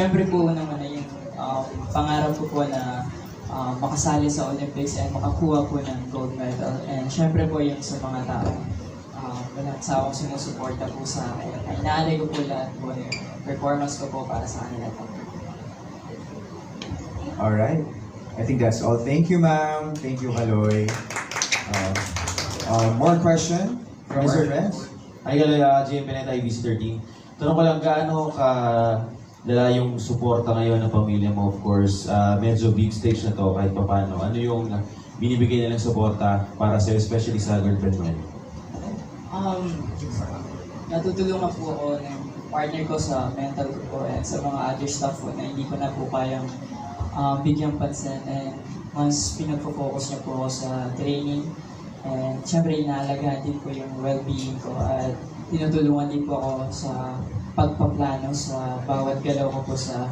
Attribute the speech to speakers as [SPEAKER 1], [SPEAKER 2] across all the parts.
[SPEAKER 1] syempre po naman na yung pangarap ko po na makasali sa Olympics and makakuha po ng gold medal. And syempre po yung sa mga tao, walang sawang sumusuporta po sa akin. Inaalay ko po lahat po yung performance ko po para sa kanila po.
[SPEAKER 2] Alright. I think that's all. Thank you, ma'am. Thank you, Kaloy. More question from our friends?
[SPEAKER 3] Hi, Kaloy. JM Pineta, IBC13. Tanong ko lang, gaano ka dala yung suporta ngayon ng pamilya mo? Of course, medyo big stage na to kahit paano. Ano yung binibigay nilang suporta para sa'yo, especially sa girlfriend mo?
[SPEAKER 1] Natutulungan po ako ng partner ko sa mental ko po and sa mga other staff ko na hindi ko na po kayang bigyang pansin, and mas pinag-focus niya po ako sa training, and syempre inaalagaan din po yung well-being ko at tinutulungan din po ako sa pagpaplano sa bawat galaw ko po sa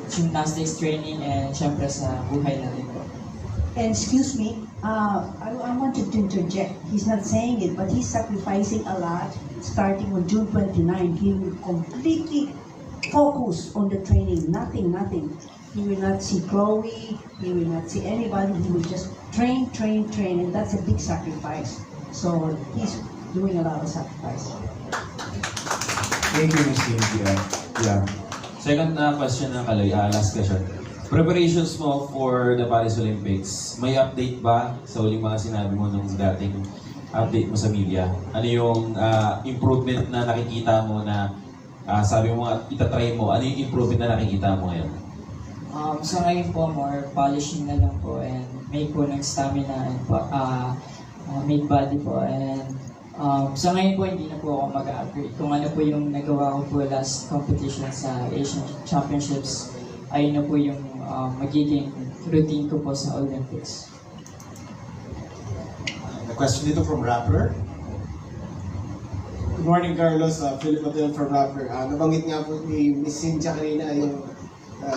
[SPEAKER 1] gymnastics training and syempre sa buhay natin po.
[SPEAKER 4] And excuse me, I wanted to interject. He's not saying it, but he's sacrificing a lot. Starting on June 29, he will completely focus on the training. Nothing. He will not see Chloe, he will not see anybody. He will just train, and that's a big sacrifice. So he's doing a lot of sacrifice.
[SPEAKER 2] Thank you, Miss Cynthia. Yeah.
[SPEAKER 3] Second question na, Kaloy. Last question. Preparations mo for the Paris Olympics, may update ba sa uling mga sinabi mo nung dating update mo sa media? Ano yung improvement na nakikita mo na sabi mo nga, itatry mo? Ano yung improvement na nakikita mo ngayon?
[SPEAKER 1] Sa ngayon po, more polishing na lang po and make po ng stamina and make body po. And sa ngayon po, hindi na po ako mag-upgrade. Kung ano po yung nagawa ko po last competition sa Asian Championships, ayun na po yung magiging routine ko po sa Olympics.
[SPEAKER 5] A question dito from Rappler. Good morning, Carlos. Philip Mateo from Rappler. Nabanggit nga po ni Miss Cynthia kanina yung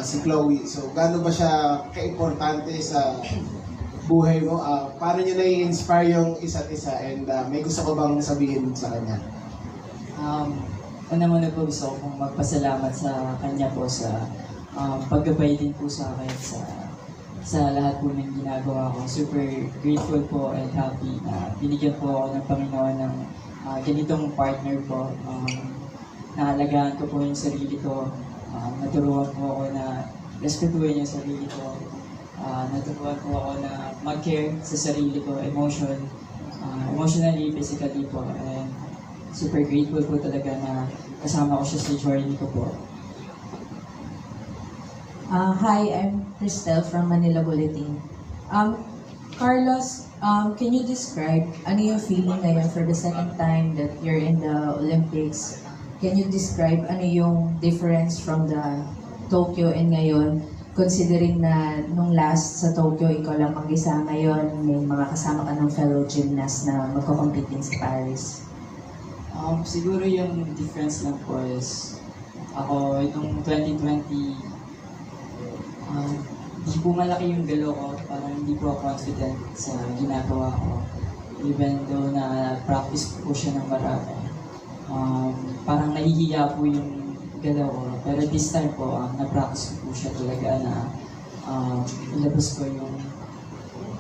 [SPEAKER 5] si Chloe. So, gaano ba siya ka-importante sa buhay mo? Paano niyo na-inspire yung isa't isa? And may gusto ko bang sabihin sa kanya?
[SPEAKER 1] Una muna po gusto ko pong magpasalamat sa kanya po sa paggabay din po sa akin sa lahat po ng ginagawa ko. Super grateful po and happy na binigyan po ako ng Panginoon ng ganitong partner po. Naalagaan ko po yung sarili ko. Naturuan po ako na respetuhin yung sarili ko. Naturuan po ako na mag-care sa sarili ko, emotionally, physically po. And super grateful po talaga na kasama ko siya sa journey ko po.
[SPEAKER 6] Hi, I'm Cristel from Manila Bulletin. Carlos, can you describe ano yung feeling ngayon for the second time that you're in the Olympics? Can you describe ano yung difference from the Tokyo and ngayon? Considering na nung last sa Tokyo, ikaw lang mag-isa, ngayon may mga kasama ka ng fellow gymnast na magko-compete din sa Paris.
[SPEAKER 1] Siguro yung difference lang po is ako itong 2020 hindi po malaki yung galaw ko, parang hindi po ako confident sa ginagawa ko. Even though na-practice ko po siya ng marami. Parang nahihiya po yung galaw ko. Pero this time po, na-practice ko po siya talaga na ilabas ko yung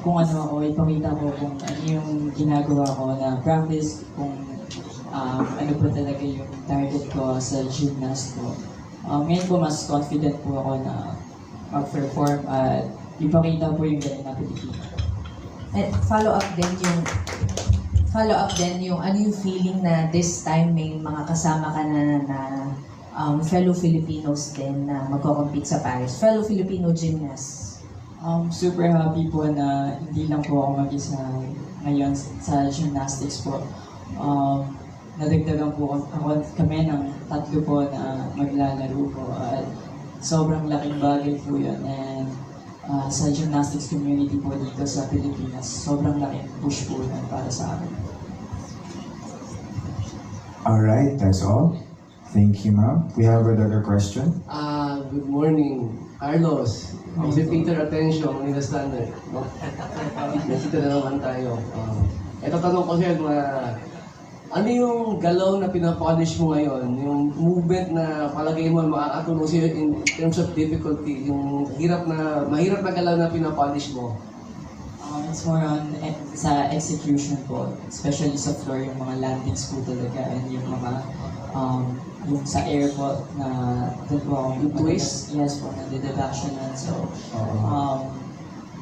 [SPEAKER 1] kung ano ako, ipakita ko kung ano yung ginagawa ko na practice, kung ano po talaga yung target ko sa gymnast ko. Ngayon po, mas confident po ako na mag-perform at ipakita po yung galing na Pilipino.
[SPEAKER 6] At follow up din yung ano yung feeling na this time may mga kasama ka na fellow Filipinos din na magko-compete sa Paris, fellow Filipino gymnasts.
[SPEAKER 1] Super happy po na hindi lang po ako mag-isa ngayon sa gymnastics po. Nadagdagan po kami ng 3 po na maglalaro po at sobrang laking bagay po yun, and sa gymnastics community po dito sa Pilipinas, sobrang laking push po yun para sa akin.
[SPEAKER 2] Alright, that's all. Thank you, ma'am. We have another question.
[SPEAKER 7] Good morning, Carlos. Mr. Peter Atencio, Manila Standard. Nasita na naman tayo. Ito tanong ko sa'yo, ano yung galaw na pinapolish mo ngayon? Yung movement na palagay mo makakatulong sa'yo in terms of difficulty, yung mahirap na galaw na pinapolish mo?
[SPEAKER 1] It's more on sa execution po, especially sa floor, yung mga landings po talaga, and yung mga yung sa air po na doon po ako
[SPEAKER 7] Yung twist?
[SPEAKER 1] Yes po, nade-deductional. So,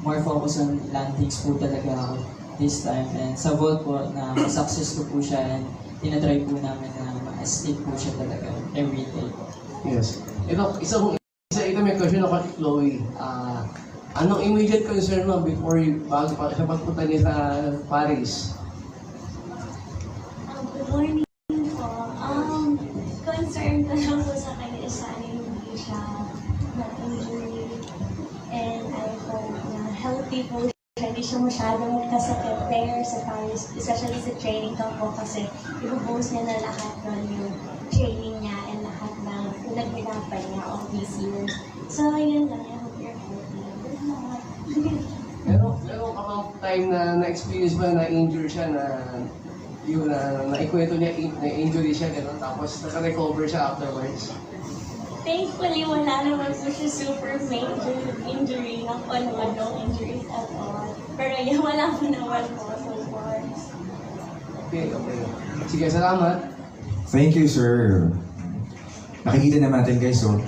[SPEAKER 1] more focus on landings po talaga ako this time. And sa vault po, na success ko po siya, and tinatry po namin na ma-stick po siya talaga every day po.
[SPEAKER 7] Yes. Ito may question ako kay Chloe. Anong immediate concern mo bago sa pagpunta niya sa Paris?
[SPEAKER 8] Good morning po. Concerned ko lang po sa kanya sana hindi siya na-injury. And I hope na healthy po siya. Hindi siya masyadong magkasakit there sa Paris, especially sa training camp po kasi ibubuhos niya na lahat ng yung training niya and lahat ng pinaghirapan niya all this year. So, yun lang. I hope you're healthy. Good luck.
[SPEAKER 7] Meron ka bang time na na-experience mo na injure siya na yung naikwento niya na injury siya gano'n tapos naka-recover siya afterwards?
[SPEAKER 8] Thankfully, wala naman po siya super major injury. Knock on wood, no injuries at all. Pero yung wala po naman po so far.
[SPEAKER 7] Okay. Sige, salamat.
[SPEAKER 2] Thank you, sir. Nakikita naman natin guys, so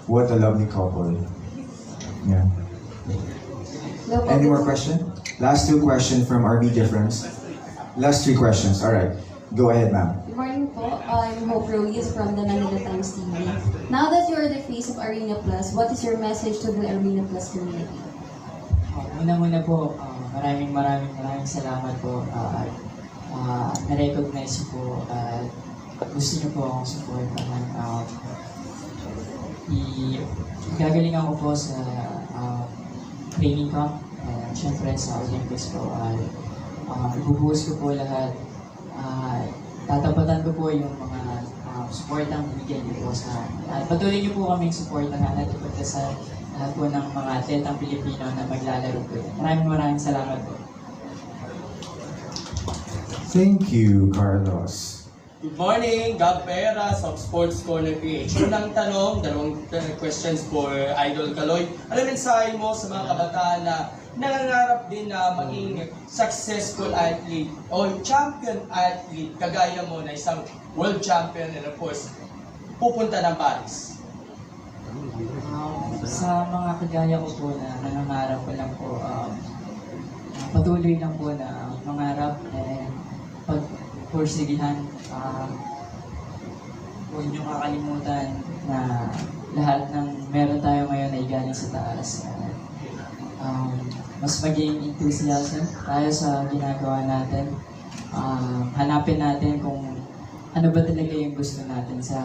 [SPEAKER 2] what a lovely couple. Yeah. Any more question? Last two questions from our media friends. Last three questions. All right. Go ahead, ma'am.
[SPEAKER 9] Good morning po. I'm Hope Ruiz from the Manila Times TV. Now that you're the face of Arena Plus, what is your message to the Arena Plus community?
[SPEAKER 1] Una-muna po, maraming salamat po. Na-recognize niyo po at gusto niyo po akong supportahan. Gagalingan ko po sa training camp. Siyempre sa Olympics po. Ibubuhos ko po lahat. Tatapatan ko po yung mga supportang bigyan niyo po sa at patuloy niyo po kaming supportahan at ipagdasal lahat po ng mga atletang Pilipino na maglalaro po. Maraming salamat po.
[SPEAKER 2] Thank you, Carlos.
[SPEAKER 10] Good morning, Gab Peras of Sports Corner PH. Unang tanong, dalawang questions for Idol Kaloy. Ano mensahe mo sa mga kabataan na nangangarap din na maging successful athlete o champion athlete kagaya mo na isang world champion and of course, pupunta ng Paris?
[SPEAKER 1] Sa mga kagaya ko po na nangangarap ko lang po, patuloy lang po na mangarap and pagpursigihan. Huwag niyo kakalimutan na lahat ng meron tayo ngayon ay galing sa taas. Mas maging enthusiasm tayo sa ginagawa natin. Hanapin natin kung ano ba talaga yung gusto natin sa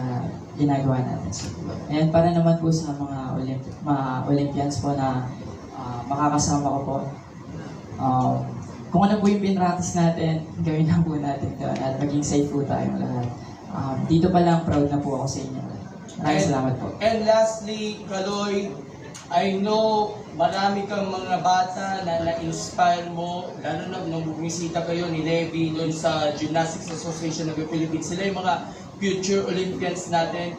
[SPEAKER 1] ginagawa natin sa buhay. And para naman po sa mga Olympians po na makakasama ko po, kung ano po yung pinractice natin, gawin lang po natin doon at maging safe po tayong lahat. Dito pa lang, proud na po ako sa inyo. Maraming salamat po.
[SPEAKER 10] And lastly, Kaloy, I know marami kang mga bata na na-inspire mo, lalo na nung bumisita kayo ni Levi doon sa Gymnastics Association of the Philippines. Sila yung mga future Olympians natin.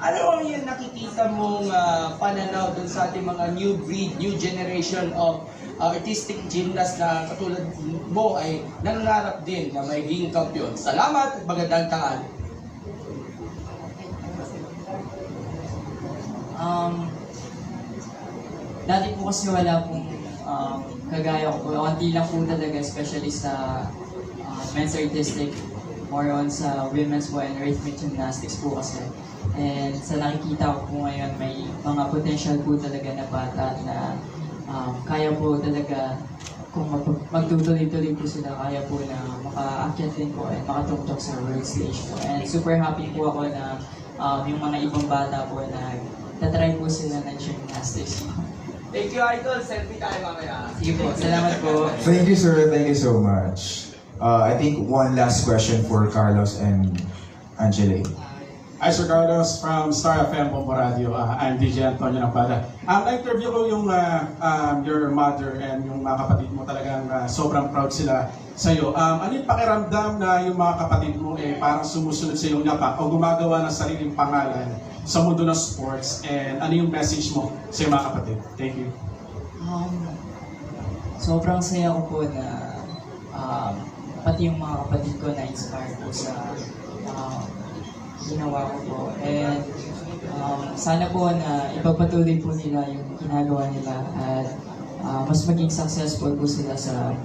[SPEAKER 10] Ano yung nakikita mong pananaw doon sa ating mga new breed, new generation of artistic gymnast na katulad mo ay nangangarap din na maging kampiyon? Salamat at magandang tanghali.
[SPEAKER 1] Dati po kasi wala pong kagaya ko po. Konti lang po talaga, especially sa men's artistic, more on sa women's po and rhythmic gymnastics po kasi. And sa nakikita ko po ngayon, may mga potential po talaga na bata na kaya po talaga, kung magtutuloy-tuloy po sila, kaya po na makaakyat din po and makatungtong sa world stage po. And super happy po ako na yung mga ibang bata po na tatry po sila ng gymnastics.
[SPEAKER 10] Thank you, Idol. Selfie tayo mamaya.
[SPEAKER 1] Sige po, salamat po.
[SPEAKER 2] Thank you, sir. Thank you so much. I think one last question for Carlos and Angele.
[SPEAKER 11] Hi, Sir Carlos from Star FM Bombo Radio. I'm DJ Antonio Napada. Na-interview ko yung your mother and yung mga kapatid mo. Talagang sobrang proud sila sa iyo. Ano yung pakiramdam na yung mga kapatid mo parang sumusunod sa iyong yapak o gumagawa ng sariling pangalan sa mundo ng sports? And ano yung message mo sa iyong mga kapatid? Thank you.
[SPEAKER 1] Sobrang saya ko po na pati yung mga kapatid ko na-inspire po sa ginawa ko po. And sana po na ipagpatuloy po nila yung ginagawa nila at mas maging successful po sila sa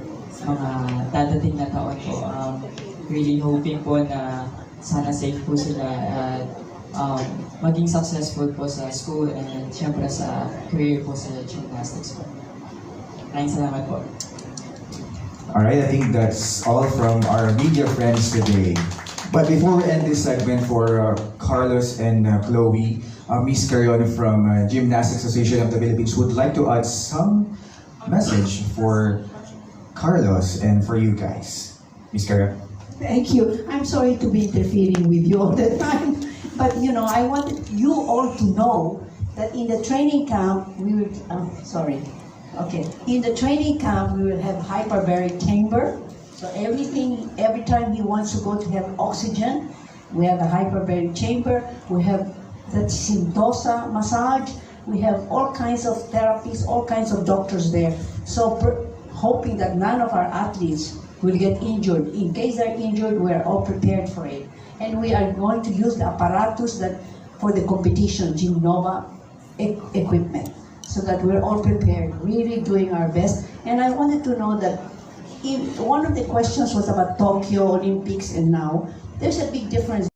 [SPEAKER 1] mga dadating na taon po. Really hoping po na sana safe po sila at maging successful po sa school and syempre sa career po sa gymnastics po. Maraming salamat po.
[SPEAKER 2] Alright, I think that's all from our media friends today. But before we end this segment for Carlos and Chloe, Miss Carion from Gymnastics Association of the Philippines would like to add some message for Carlos and for you guys. Miss Carion.
[SPEAKER 4] Thank you. I'm sorry to be interfering with you all the time. But you know, I wanted you all to know that in the training camp, we will, in the training camp, we will have hyperbaric chamber. So every time he wants to go to have oxygen, we have a hyperbaric chamber. We have the Sintosa massage. We have all kinds of therapies, all kinds of doctors there. So hoping that none of our athletes will get injured. In case they're injured, we are all prepared for it. And we are going to use the apparatus that for the competition, Gymnova equipment, so that we're all prepared, really doing our best. And I wanted to know that if one of the questions was about Tokyo Olympics and now, there's a big difference.